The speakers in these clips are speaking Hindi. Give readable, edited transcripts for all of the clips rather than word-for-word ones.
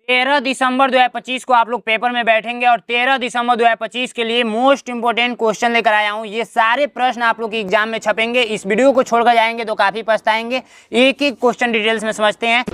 13 दिसंबर 2025 को आप लोग पेपर में बैठेंगे और 13 दिसंबर 2025 के लिए मोस्ट इंपोर्टेंट क्वेश्चन लेकर आया हूं। ये सारे प्रश्न आप लोग की एग्जाम में छपेंगे। इस वीडियो को छोड़कर जाएंगे तो काफी पछताएंगे। एक एक क्वेश्चन डिटेल्स में समझते हैं।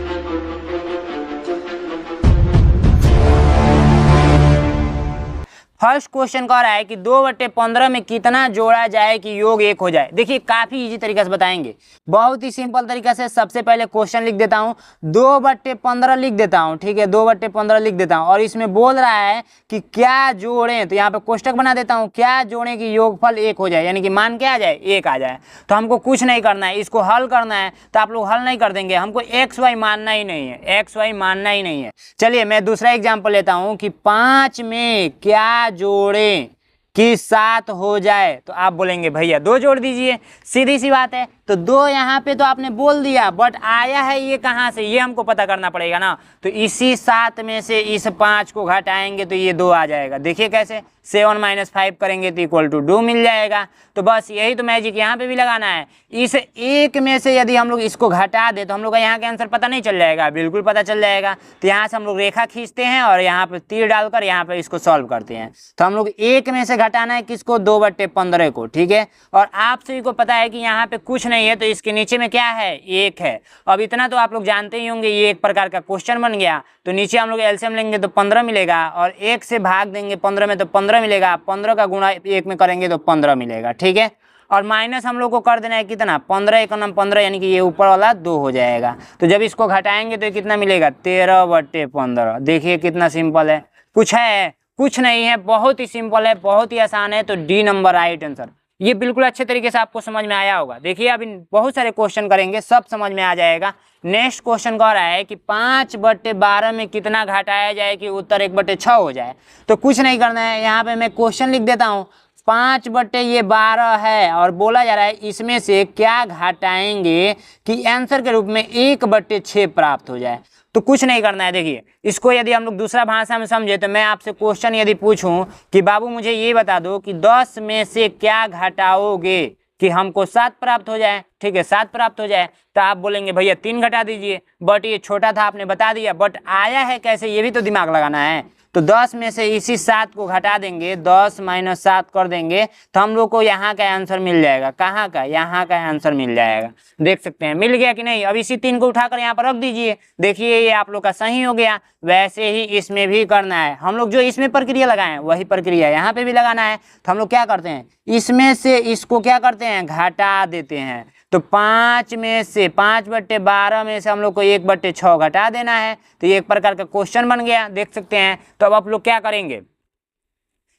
फर्स्ट क्वेश्चन कह रहा है कि 2/15 में कितना जोड़ा जाए कि योग 1 हो जाए। देखिए काफी इजी तरीके से बताएंगे, बहुत ही सिंपल तरीका से। सबसे पहले क्वेश्चन लिख देता हूं, 2/15 लिख देता हूं, ठीक है, 2/15 लिख देता हूं। और इसमें बोल रहा है कि क्या जोड़ें, तो यहाँ पे कोष्टक बना देता हूँ, क्या जोड़ें कि योगफल 1 हो जाए, यानी कि मान क्या आ जाए, 1 आ जाए। तो हमको कुछ नहीं करना है, इसको हल करना है। तो आप लोग हल नहीं कर देंगे, हमको XY मानना ही नहीं है, XY मानना ही नहीं है। चलिए मैं दूसरा एग्जाम्पल लेता हूँ कि 5 में क्या जोड़ें कि 7 हो जाए। तो आप बोलेंगे भैया 2 जोड़ दीजिए, सीधी सी बात है। तो 2 यहाँ पे तो आपने बोल दिया, बट आया है ये कहाँ से, ये हमको पता करना पड़ेगा ना। तो इसी 7 में से इस 5 को घटाएंगे तो ये 2 आ जाएगा। देखिए कैसे, 7 - 5 करेंगे तो इक्वल टू 2 मिल जाएगा। तो बस यही तो मैजिक यहाँ पे भी लगाना है। इस 1 में से यदि हम लोग इसको घटा दे तो हम लोग का यहाँ का आंसर पता नहीं चल जाएगा, बिल्कुल पता चल जाएगा। तो यहाँ से हम लोग रेखा खींचते हैं और यहाँ पे तीर डालकर यहाँ पे इसको सॉल्व करते हैं। तो हम लोग 1 में से घटाना है किसको, 2/15 को, ठीक है। और आप सभी को पता है कि यहाँ पे कुछ नहीं है, तो इसके नीचे में क्या है, 1 है। अब इतना तो आप लोग जानते ही होंगे, ये एक प्रकार का क्वेश्चन बन गया। तो नीचे हम लोग एलसीएम लेंगे तो 15 मिलेगा, और 1 से भाग देंगे 15 में तो 15 मिलेगा, 15 का गुणा 1 में करेंगे तो 15 मिलेगा, ठीक है। और माइनस हम लोग को कर देना है कितना, 15 × 15, यानी कि ये ऊपर वाला 2 हो जाएगा। तो जब इसको घटाएंगे तो कितना मिलेगा, 13/15। देखिए कितना सिंपल है, कुछ है, कुछ नहीं है, बहुत ही सिंपल है, बहुत ही आसान है। तो डी नंबर राइट आंसर। ये बिल्कुल अच्छे तरीके से आपको समझ में आया होगा। देखिए अब बहुत सारे क्वेश्चन करेंगे, सब समझ में आ जाएगा। नेक्स्ट क्वेश्चन कह रहा है कि 5/12 में कितना घटाया जाए कि उत्तर 1/6 हो जाए। तो कुछ नहीं करना है, यहाँ पे मैं क्वेश्चन लिख देता हूँ। 5/12 है और बोला जा रहा है इसमें से क्या घटाएंगे कि आंसर के रूप में 1/6 प्राप्त हो जाए। तो कुछ नहीं करना है। देखिए इसको यदि हम लोग दूसरा भाषा में समझे तो मैं आपसे क्वेश्चन यदि पूछूं कि बाबू मुझे ये बता दो कि 10 में से क्या घटाओगे कि हमको 7 प्राप्त हो जाए, ठीक है, 7 प्राप्त हो जाए। तो आप बोलेंगे भैया 3 घटा दीजिए, बट ये छोटा था आपने बता दिया, बट आया है कैसे ये भी तो दिमाग लगाना है। तो 10 में से इसी 7 को घटा देंगे, 10 - 7 कर देंगे तो हम लोग को यहाँ का आंसर मिल जाएगा। कहाँ का, यहाँ का आंसर मिल जाएगा। देख सकते हैं मिल गया कि नहीं। अब इसी 3 को उठाकर यहाँ पर रख दीजिए, देखिए ये आप लोग का सही हो गया। वैसे ही इसमें भी करना है, हम लोग जो इसमें प्रक्रिया लगाए वही प्रक्रिया यहाँ पे भी लगाना है। तो हम लोग क्या करते हैं, इसमें से इसको क्या करते हैं, घटा देते हैं। तो 5 में से 5/12 में से हम लोग को 1/6 घटा देना है। तो ये एक प्रकार का क्वेश्चन बन गया, देख सकते हैं। तो अब आप लोग क्या करेंगे,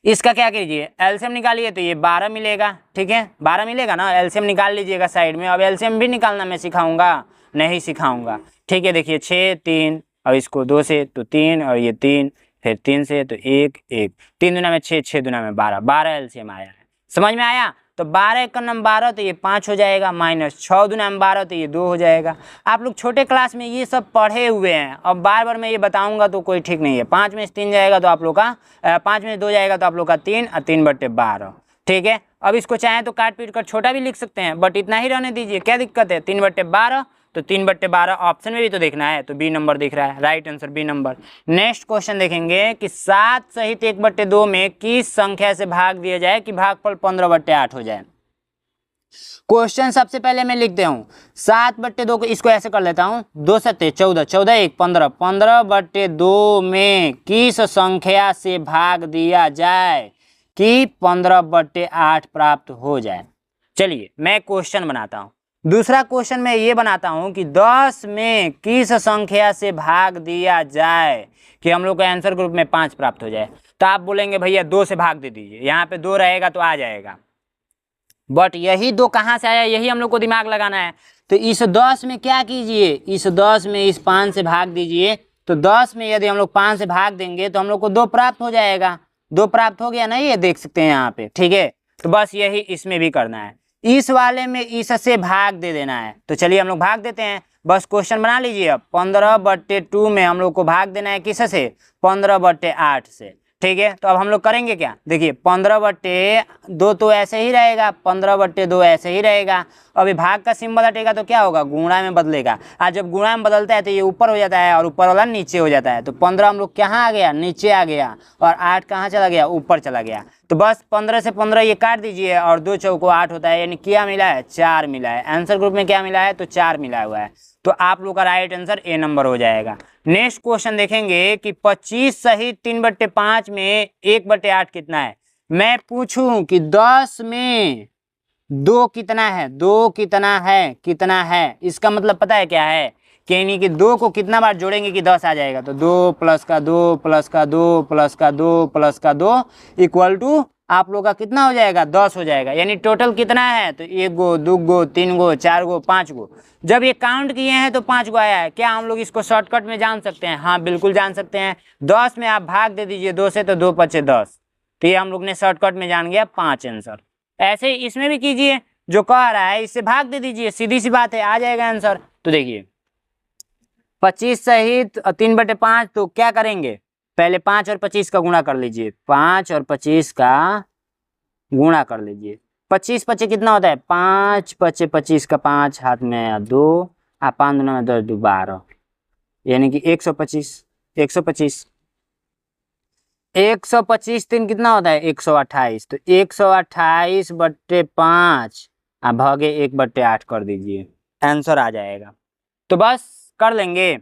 इसका क्या कीजिए, एलसीएम निकालिए तो ये 12 मिलेगा, ठीक है, 12 मिलेगा ना। एलसीएम निकाल लीजिएगा साइड में। अब एलसीएम भी निकालना मैं सिखाऊंगा, नहीं सिखाऊंगा, ठीक है। देखिए 6 3 और इसको 2 से तो 3 और ये 3, फिर 3 से तो 1 1, 3 दूना में 6, 6 दूना में 12, 12 एलसीएम आया है। समझ में आया। तो 12 × 12 तो ये 5 हो जाएगा, माइनस 6 दूना में 12 तो ये 2 हो जाएगा। आप लोग छोटे क्लास में ये सब पढ़े हुए हैं, अब बार बार मैं ये बताऊंगा तो कोई ठीक नहीं है। 5 में से 3 जाएगा तो आप लोग का 5 में से 2 जाएगा तो आप लोग का 3 और 3/12, ठीक है। अब इसको चाहें तो काट पीट कर छोटा भी लिख सकते हैं, बट इतना ही रहने दीजिए, क्या दिक्कत है। 3/12 तो 3/12 ऑप्शन में भी तो देखना है, तो बी नंबर दिख रहा है, right answer B number. Next question देखेंगे कि 7 सहित 1/2 में किस संख्या से भाग दिया जाए कि भागफल 15/8 हो जाए। क्वेश्चन सबसे पहले मैं लिखते हूँ 7/2 को, इसको ऐसे कर लेता हूँ, 2 × 7 = 14, 14 × 1 = 15, 15/2 में किस संख्या से भाग दिया जाए कि 15/8 प्राप्त हो जाए। चलिए मैं क्वेश्चन बनाता हूँ। दूसरा क्वेश्चन मैं ये बनाता हूं कि 10 में किस संख्या से भाग दिया जाए कि हम लोग को आंसर के रूप में 5 प्राप्त हो जाए। तो आप बोलेंगे भैया 2 से भाग दे दीजिए, यहाँ पे 2 रहेगा तो आ जाएगा, बट यही 2 कहाँ से आया, यही हम लोग को दिमाग लगाना है। तो इस 10 में क्या कीजिए, इस 10 में इस 5 से भाग दीजिए। तो 10 में यदि हम लोग 5 से भाग देंगे तो हम लोग को 2 प्राप्त हो जाएगा। 2 प्राप्त हो गया ना, ये देख सकते हैं यहाँ पे, ठीक है। तो बस यही इसमें भी करना है, इस वाले में इससे भाग दे देना है। तो चलिए हम लोग भाग देते हैं, बस क्वेश्चन बना लीजिए। अब 15/2 में हम लोग को भाग देना है किससे, 15/8 से, ठीक है। तो अब हम लोग करेंगे क्या, देखिए 15/2 तो ऐसे ही रहेगा, 15/2 ऐसे ही रहेगा। अभी भाग का सिंबल हटेगा तो क्या होगा, गुणा में बदलेगा। आज जब गुणा में बदलता है तो ये ऊपर हो जाता है और ऊपर वाला नीचे हो जाता है। तो 15 हम लोग कहाँ आ गया, नीचे आ गया, और 8 कहाँ चला गया, ऊपर चला गया। तो बस 15 से 15 ये काट दीजिए और 2 चौको 8 होता है, यानी क्या मिला है, 4 मिला है। आंसर ग्रुप में क्या मिला है, तो 4 मिला हुआ है। तो आप लोग का राइट आंसर ए नंबर हो जाएगा। नेक्स्ट क्वेश्चन देखेंगे कि 25 सहित 3/5 में 1/8 कितना है। मैं पूछूं कि 10 में 2 कितना है, 2 कितना है, कितना है, इसका मतलब पता है क्या है, कि यानी कि 2 को कितना बार जोड़ेंगे कि 10 आ जाएगा। तो 2 प्लस का 2 प्लस का 2 प्लस का 2 प्लस का 2 इक्वल टू आप लोग का कितना हो जाएगा, 10 हो जाएगा। यानी टोटल कितना है, तो 1 गो 2 गो 3 गो 4 गो 5 गो। जब ये काउंट किए हैं तो 5 गो आया है। क्या हम लोग इसको शॉर्टकट में जान सकते हैं, हाँ बिल्कुल जान सकते हैं। 10 में आप भाग दे दीजिए 2 से, तो 2 पचे 10। तो ये हम लोग ने शॉर्टकट में जान गया 5 आंसर। ऐसे ही इसमें भी कीजिए, जो कह रहा है इससे भाग दे दीजिए, सीधी सी बात है, आ जाएगा आंसर। तो देखिए 25 सहित 3/5, तो क्या करेंगे, पहले 5 और 25 का गुणा कर लीजिए, 5 और 25 का गुणा कर लीजिए। 25 पचे कितना होता है, 5 पचे 25 का 5 हाथ में आया 2, 5 दूना में 10 2 12, यानी कि 125। 125 125 3 कितना होता है, 128। तो 128/5 आप भागे 1/8 कर दीजिए, आंसर आ जाएगा। तो बस कर लेंगे।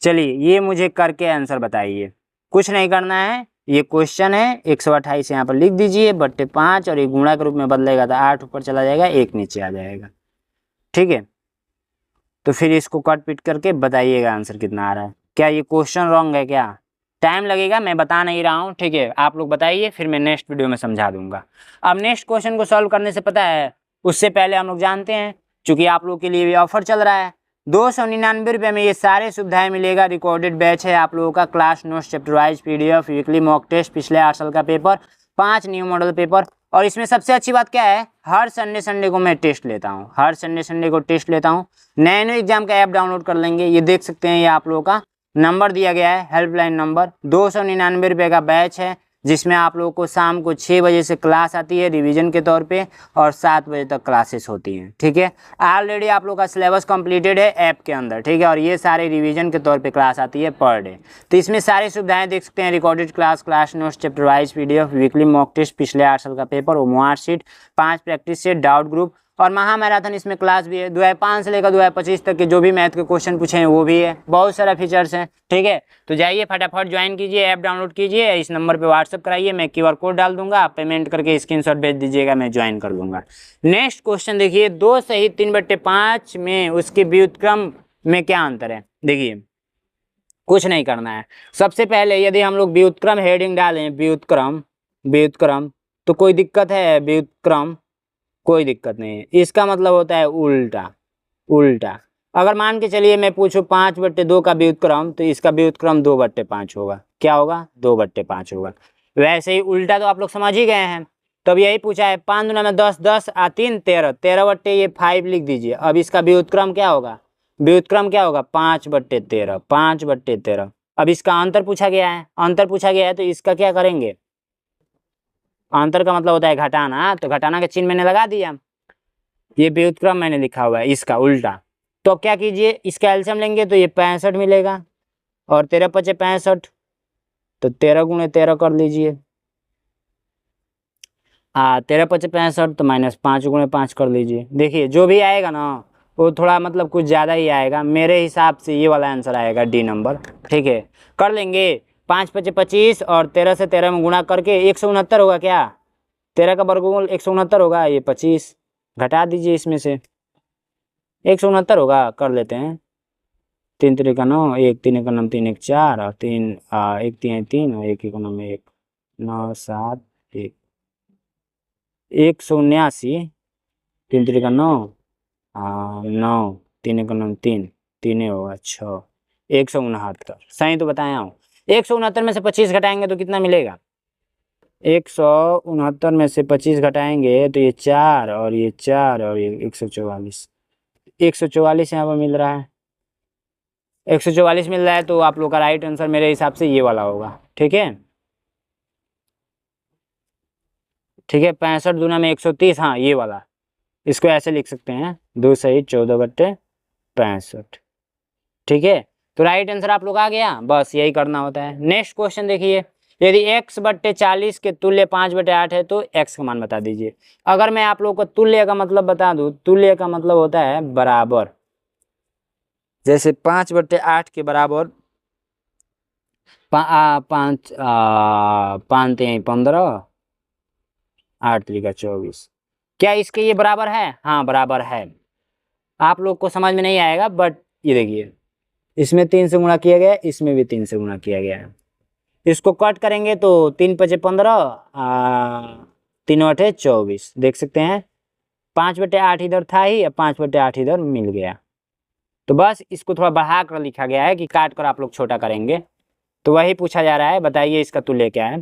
चलिए ये मुझे करके आंसर बताइए, कुछ नहीं करना है। ये क्वेश्चन है, 128 यहाँ पर लिख दीजिए बट्टे 5, और ये गुणा के रूप में बदलेगा तो 8 ऊपर चला जाएगा, 1 नीचे आ जाएगा। ठीक है, तो फिर इसको कट पिट करके बताइएगा आंसर कितना आ रहा है। क्या ये क्वेश्चन रॉन्ग है क्या, टाइम लगेगा, मैं बता नहीं रहा हूँ। ठीक है, आप लोग बताइए, फिर मैं नेक्स्ट वीडियो में समझा दूंगा। अब नेक्स्ट क्वेश्चन को सॉल्व करने से पता है, उससे पहले हम लोग जानते हैं, चूंकि आप लोग के लिए भी ऑफर चल रहा है, 299 रुपये में ये सारे सुविधाएं मिलेगा। रिकॉर्डेड बैच है आप लोगों का, class notes, chapter wise PDF, weekly mock test, पिछले 8 साल का पेपर, 5 न्यू मॉडल पेपर। और इसमें सबसे अच्छी बात क्या है, हर संडे को मैं टेस्ट लेता हूँ, हर संडे को टेस्ट लेता हूँ। नैनो एग्जाम का ऐप डाउनलोड कर लेंगे, ये देख सकते हैं, ये आप लोगों का नंबर दिया गया है, हेल्पलाइन नंबर। 299 रुपये का बैच है, जिसमें आप लोगों को शाम को 6 बजे से क्लास आती है रिवीजन के तौर पे, और 7 बजे तक क्लासेस होती हैं। ठीक है, ऑलरेडी आप लोग का सिलेबस कंप्लीटेड है ऐप के अंदर। ठीक है, और ये सारे रिवीजन के तौर पे क्लास आती है पर डे। तो इसमें सारी सुविधाएं देख सकते हैं, recorded class, class notes, chapter wise PDF, weekly mock test, पिछले 8 साल का paper, homework sheet, 5 practice set, doubt group, और महा मैराथन इसमें क्लास भी है। 2005 से लेकर 2025 तक के जो भी मैथ के क्वेश्चन पूछे हैं वो भी है, बहुत सारा फीचर्स हैं। ठीक है, तो जाइए फटाफट ज्वाइन कीजिए, ऐप डाउनलोड कीजिए, इस नंबर पे व्हाट्सअप कराइए, मैं QR कोड डाल दूंगा, आप पेमेंट करके स्क्रीनशॉट भेज दीजिएगा, मैं ज्वाइन कर लूँगा। नेक्स्ट क्वेश्चन देखिए, 2 सहित 3/5 में उसके व्युत्क्रम में क्या अंतर है। देखिए कुछ नहीं करना है, सबसे पहले यदि हम लोग व्युत्क्रम हेडिंग डालें, व्युत्क्रम, व्युत्क्रम, तो कोई दिक्कत है, व्युत्क्रम कोई दिक्कत नहीं है, इसका मतलब होता है उल्टा, उल्टा। अगर मान के चलिए मैं पूछूं 5/2 का व्युत्क्रम, तो इसका व्युत्क्रम 2/5 होगा। क्या होगा, 2/5 होगा। वैसे ही उल्टा तो आप लोग समझ ही गए हैं। तब यही पूछा है, 5 दूना में 10, 10 आ 3 13, 13/5 लिख दीजिए। अब इसका व्युत्क्रम क्या होगा, व्युत्क्रम क्या होगा, 5/13, 5/13। अब इसका अंतर पूछा गया है, अंतर पूछा गया है, तो इसका क्या करेंगे, अंतर का मतलब होता है घटाना, तो घटाना का चिन्ह मैंने लगा दिया। ये व्युत्क्रम मैंने लिखा हुआ है, इसका उल्टा। तो अब क्या कीजिए, इसका एलसीएम लेंगे तो ये 65 मिलेगा, और 13 पचे 65, तो 13 गुणे 13 कर लीजिए। 13 पचे 65, तो -5 गुणे 5 कर लीजिए। देखिए जो भी आएगा ना वो थोड़ा मतलब कुछ ज़्यादा ही आएगा, मेरे हिसाब से ये वाला आंसर आएगा, D नंबर। ठीक है, कर लेंगे। 5 पचे 25, और 13 से 13 में गुणा करके 169 होगा। क्या 13 का वर्गमूल 169 होगा, ये 25 घटा दीजिए इसमें से, 169 होगा। कर लेते हैं, 3 3 का 9, 1 3 का 9, 3 1 4, और 3 1 3 3, और 1 1 9 1 9 7 1 179, 3 3 का 9, 9 3 1 9 3 3 होगा 6, 169। सही तो बताया हूँ। 169 में से 25 घटाएंगे तो कितना मिलेगा, 169 में से 25 घटाएंगे तो ये 4, और ये 4, और ये 144, 144 यहाँ पर मिल रहा है, 144 मिल रहा है। तो आप लोग का राइट आंसर मेरे हिसाब से ये वाला होगा। ठीक है, ठीक है। 65 दूना में 130, हाँ ये वाला, इसको ऐसे लिख सकते हैं 2 सही 14/65। ठीक है, तो राइट आंसर आप लोग आ गया, बस यही करना होता है। नेक्स्ट क्वेश्चन देखिए, यदि x/40 के तुल्य 5/8 है तो x का मान बता दीजिए। अगर मैं आप लोग को तुल्य का मतलब बता दूं, तुल्य का मतलब होता है बराबर। जैसे 5/8 के बराबर 5 15, 8 3 24, क्या इसके ये बराबर है? हाँ बराबर है। आप लोग को समझ में नहीं आएगा, बट ये देखिए, इसमें 3 से गुणा किया गया, इसमें भी 3 से गुणा किया गया है। इसको कट करेंगे तो 3 5 15, 3 8 24, देख सकते हैं 5/8 इधर था ही, 5/8 इधर मिल गया। तो बस इसको थोड़ा बढ़ा कर लिखा गया है कि काट कर आप लोग छोटा करेंगे। तो वही पूछा जा रहा है, बताइए इसका तुल्य क्या है।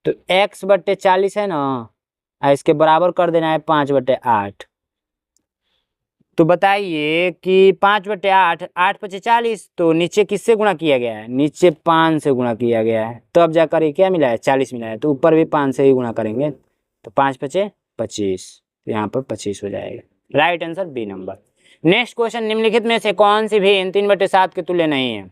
तो x/40 है ना, इसके बराबर कर देना है 5/8। तो बताइए कि 5/8, 8 5 40, तो नीचे किससे गुणा किया गया है? नीचे 5 से गुणा किया गया है, तब जाकर ये क्या मिला है? 40 मिला है। तो ऊपर भी 5 से ही गुणा करेंगे, तो 5 5 25, तो यहाँ पर 25 हो जाएगा। Right answer B number. Next question, निम्नलिखित में से कौन सी भी इन 3/7 के तुल्य नहीं है?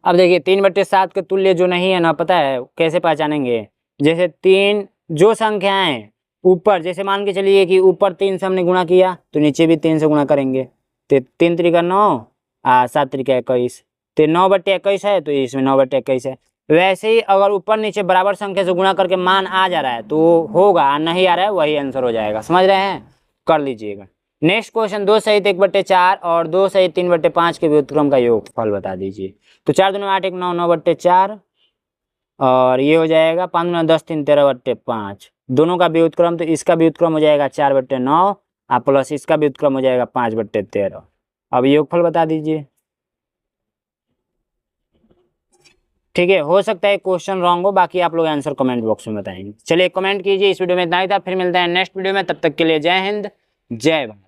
अब देखिए 3/7 के तुल्य जो नहीं है ना, पता है कैसे पहचानेंगे? जैसे 3 जो संख्याएं ऊपर, जैसे मान के चलिए कि ऊपर 3 से हमने गुणा किया, तो नीचे भी 3 से गुणा करेंगे। तो 3 3 9, 7 3 21, तो 9/21 है, तो इसमें 9/21 है। वैसे ही अगर ऊपर नीचे बराबर संख्या से गुणा करके मान आ जा रहा है तो होगा, नहीं आ रहा है वही आंसर हो जाएगा। समझ रहे हैं? कर लीजिएगा। नेक्स्ट क्वेश्चन, 2 सहित 1/4 और 2 सहित 3/5 के व्युत्क्रम का योगफल बता दीजिए। तो 4 दूनी 8 1 9, 9/4, और ये हो जाएगा 5 दूनी 10 3 13/5। दोनों का व्युत्क्रम, तो इसका व्युत्क्रम हो जाएगा 4/9 प्लस इसका व्युत्क्रम हो जाएगा 5/13। अब योगफल बता दीजिए। ठीक है, हो सकता है क्वेश्चन रॉन्ग हो, बाकी आप लोग आंसर कमेंट बॉक्स में बताएंगे। चलिए कमेंट कीजिए। इस वीडियो में इतना ही था, फिर मिलते हैं नेक्स्ट वीडियो में, तब तक के लिए जय हिंद जय भारत।